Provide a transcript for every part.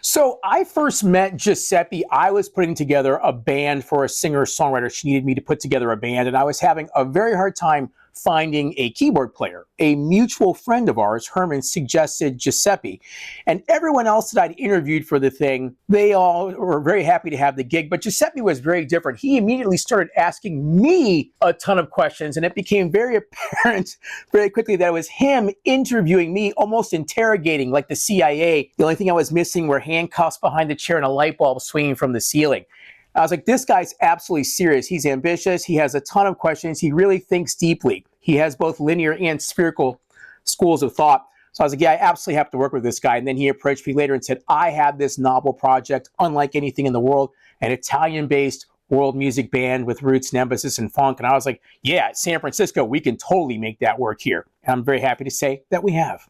So I first met Giuseppe. I was putting together a band for a singer-songwriter. She needed me to put together a band, and I was having a very hard time finding a keyboard player. A mutual friend of ours, Herman, suggested Giuseppe. And everyone else that I'd interviewed for the thing, they all were very happy to have the gig. But Giuseppe was very different. He immediately started asking me a ton of questions, and it became very apparent very quickly that it was him interviewing me, almost interrogating like the CIA. The only thing I was missing were handcuffs behind the chair and a light bulb swinging from the ceiling. I was like, this guy's absolutely serious. He's ambitious. He has a ton of questions. He really thinks deeply. He has both linear and spherical schools of thought. So I was like, yeah, I absolutely have to work with this guy. And then he approached me later and said, I have this novel project, unlike anything in the world, an Italian-based world music band with roots and emphasis in funk. And I was like, yeah, San Francisco, we can totally make that work here. And I'm very happy to say that we have.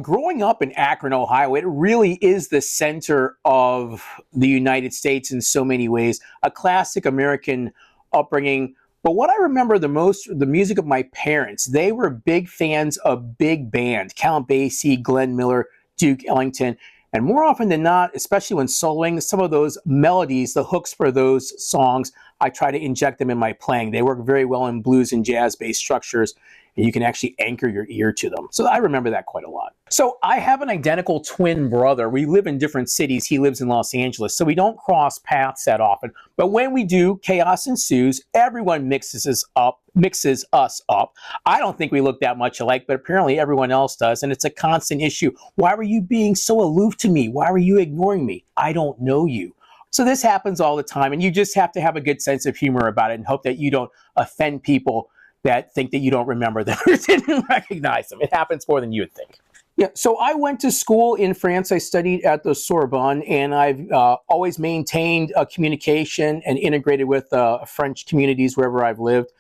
Growing up in Akron, Ohio, it really is the center of the United States in so many ways. A classic American upbringing. But what I remember the most, the music of my parents. They were big fans of big band, Count Basie, Glenn Miller, Duke Ellington. And more often than not, especially when soloing, some of those melodies, the hooks for those songs, I try to inject them in my playing. They work very well in blues and jazz-based structures, and you can actually anchor your ear to them. So I remember that quite a lot. So I have an identical twin brother. We live in different cities. He lives in Los Angeles, so we don't cross paths that often. But when we do, chaos ensues. Everyone mixes us up. I don't think we look that much alike, but apparently everyone else does, and it's a constant issue. Why were you being so aloof to me? Why were you ignoring me? I don't know you. So this happens all the time, and you just have to have a good sense of humor about it and hope that you don't offend people that think that you don't remember them or didn't recognize them. It happens more than you would think. Yeah, so I went to school in France. I studied at the Sorbonne, and I've always maintained a communication and integrated with French communities wherever I've lived.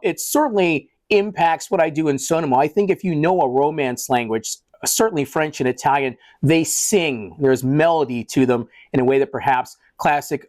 It certainly impacts what I do in Sonamó. I think if you know a Romance language, certainly French and Italian, they sing. There's melody to them in a way that perhaps classic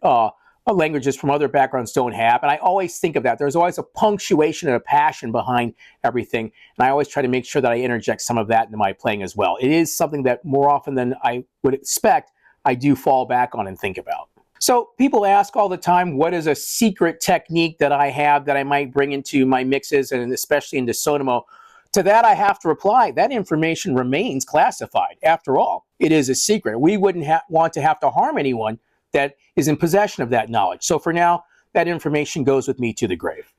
languages from other backgrounds don't have. And I always think of that. There's always a punctuation and a passion behind everything. And I always try to make sure that I interject some of that into my playing as well. It is something that more often than I would expect, I do fall back on and think about. So people ask all the time, what is a secret technique that I have that I might bring into my mixes and especially into Sonamó? To that, I have to reply, that information remains classified. After all, it is a secret. We wouldn't want to have to harm anyone that is in possession of that knowledge. So for now, that information goes with me to the grave.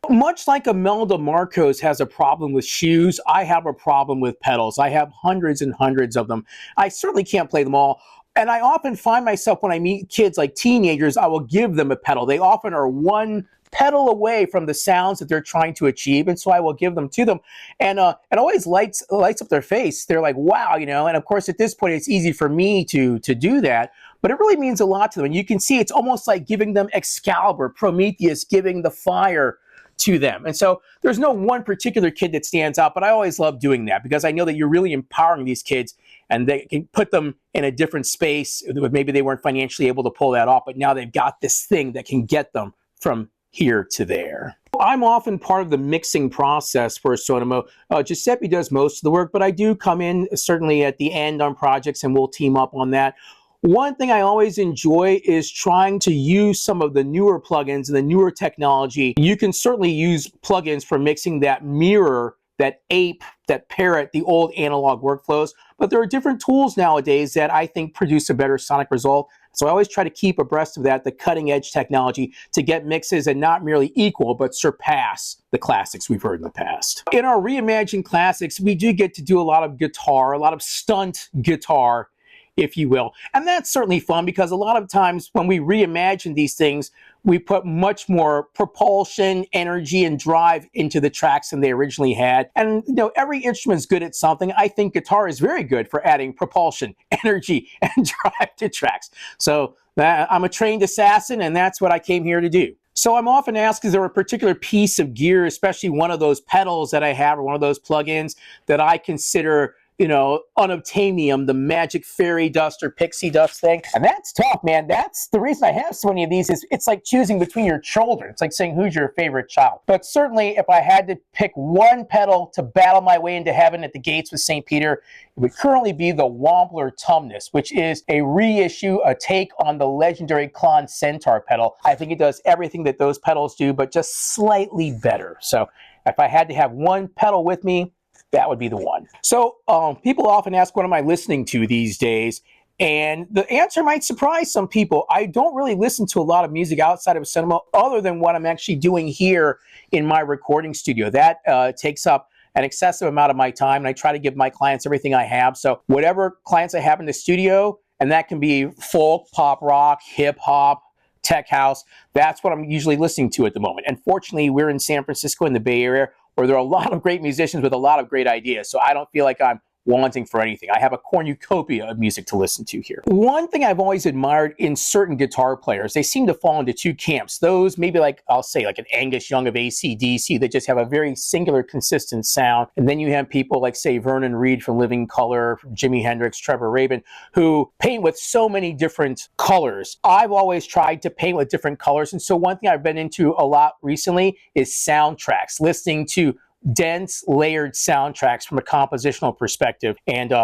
Much like Imelda Marcos has a problem with shoes, I have a problem with pedals. I have hundreds and hundreds of them. I certainly can't play them all. And I often find myself when I meet kids like teenagers, I will give them a pedal. They often are one pedal away from the sounds that they're trying to achieve, and so I will give them to them. And it always lights up their face. They're like, wow, you know, and of course at this point it's easy for me to do that, but it really means a lot to them. And you can see it's almost like giving them Excalibur, Prometheus giving the fire to them. And so there's no one particular kid that stands out, but I always love doing that because I know that you're really empowering these kids and they can put them in a different space. Maybe they weren't financially able to pull that off, but now they've got this thing that can get them from here to there. I'm often part of the mixing process for Sonamó. Giuseppe does most of the work, but I do come in certainly at the end on projects and we'll team up on that. One thing I always enjoy is trying to use some of the newer plugins and the newer technology. You can certainly use plugins for mixing that mirror, that ape, that parrot, the old analog workflows, but there are different tools nowadays that I think produce a better sonic result. So I always try to keep abreast of that, the cutting edge technology, to get mixes and not merely equal, but surpass the classics we've heard in the past. In our Reimagined Classics, we do get to do a lot of guitar, a lot of stunt guitar, if you will. And that's certainly fun because a lot of times when we reimagine these things, we put much more propulsion, energy, and drive into the tracks than they originally had. And you know, every instrument is good at something. I think guitar is very good for adding propulsion, energy, and drive to tracks. So I'm a trained assassin, and that's what I came here to do. So I'm often asked, is there a particular piece of gear, especially one of those pedals that I have or one of those plugins that I consider unobtainium, the magic fairy dust or pixie dust thing. And that's tough, man. That's the reason I have so many of these is it's like choosing between your children. It's like saying, who's your favorite child? But certainly, if I had to pick one pedal to battle my way into heaven at the gates with St. Peter, it would currently be the Wampler Tumnus, which is a reissue, a take on the legendary Klon Centaur pedal. I think it does everything that those pedals do, but just slightly better. So if I had to have one pedal with me, that would be the one. So people often ask, what am I listening to these days? And the answer might surprise some people. I don't really listen to a lot of music outside of Sonamó other than what I'm actually doing here in my recording studio. That takes up an excessive amount of my time, and I try to give my clients everything I have. So whatever clients I have in the studio, and that can be folk, pop rock, hip hop, tech house, that's what I'm usually listening to at the moment. And fortunately, we're in San Francisco in the Bay Area, where there are a lot of great musicians with a lot of great ideas. So I don't feel like I'm wanting for anything. I have a cornucopia of music to listen to here. One thing I've always admired in certain guitar players, they seem to fall into two camps. Those maybe like, I'll say like an Angus Young of AC/DC that just have a very singular, consistent sound. And then you have people like, say, Vernon Reid from Living Colour, Jimi Hendrix, Trevor Rabin, who paint with so many different colors. I've always tried to paint with different colors. And so one thing I've been into a lot recently is soundtracks, listening to dense, layered soundtracks from a compositional perspective. And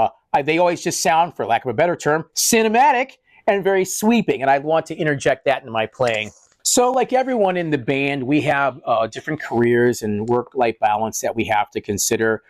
they always just sound, for lack of a better term, cinematic and very sweeping. And I want to interject that into my playing. So like everyone in the band, we have different careers and work-life balance that we have to consider.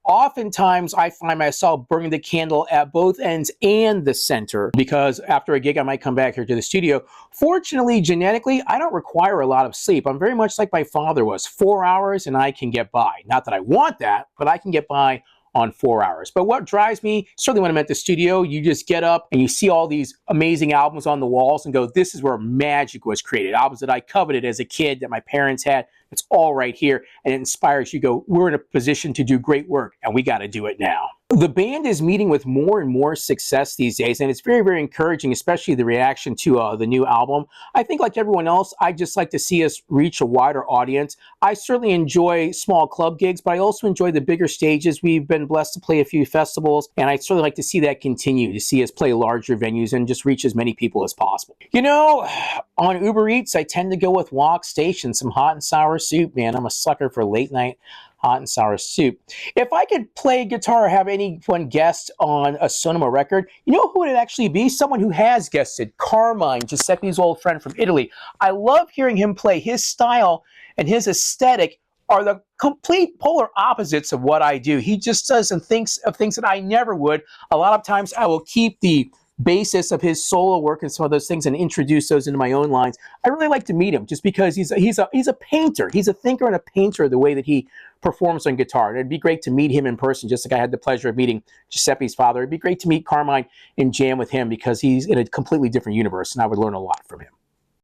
Oftentimes, I find myself burning the candle at both ends and the center, because after a gig, I might come back here to the studio. Fortunately, genetically, I don't require a lot of sleep. I'm very much like my father was, 4 hours and I can get by. Not that I want that, but I can get by on 4 hours. But what drives me, certainly when I'm at the studio, you just get up and you see all these amazing albums on the walls and go, this is where magic was created. Albums that I coveted as a kid, that my parents had. It's all right here, and it inspires you. Go, we're in a position to do great work, and we got to do it now. The band is meeting with more and more success these days, and it's very, very encouraging, especially the reaction to the new album. I think like everyone else, I just like to see us reach a wider audience. I certainly enjoy small club gigs, but I also enjoy the bigger stages. We've been blessed to play a few festivals, and I'd certainly like to see that continue, to see us play larger venues and just reach as many people as possible. You know, on Uber Eats, I tend to go with Wok Station, some hot and sour soup, man. I'm a sucker for late night hot and sour soup. If I could play guitar or have anyone guest on a Sonamó record, you know who would it actually be? Someone who has guested, Carmine, Giuseppe's old friend from Italy. I love hearing him play. His style and his aesthetic are the complete polar opposites of what I do. He just does and thinks of things that I never would. A lot of times I will keep the basis of his solo work and some of those things and introduce those into my own lines. I really like to meet him just because he's a painter. He's a thinker and a painter the way that he performs on guitar. And it'd be great to meet him in person, just like I had the pleasure of meeting Giuseppe's father. It'd be great to meet Carmine and jam with him because he's in a completely different universe, and I would learn a lot from him.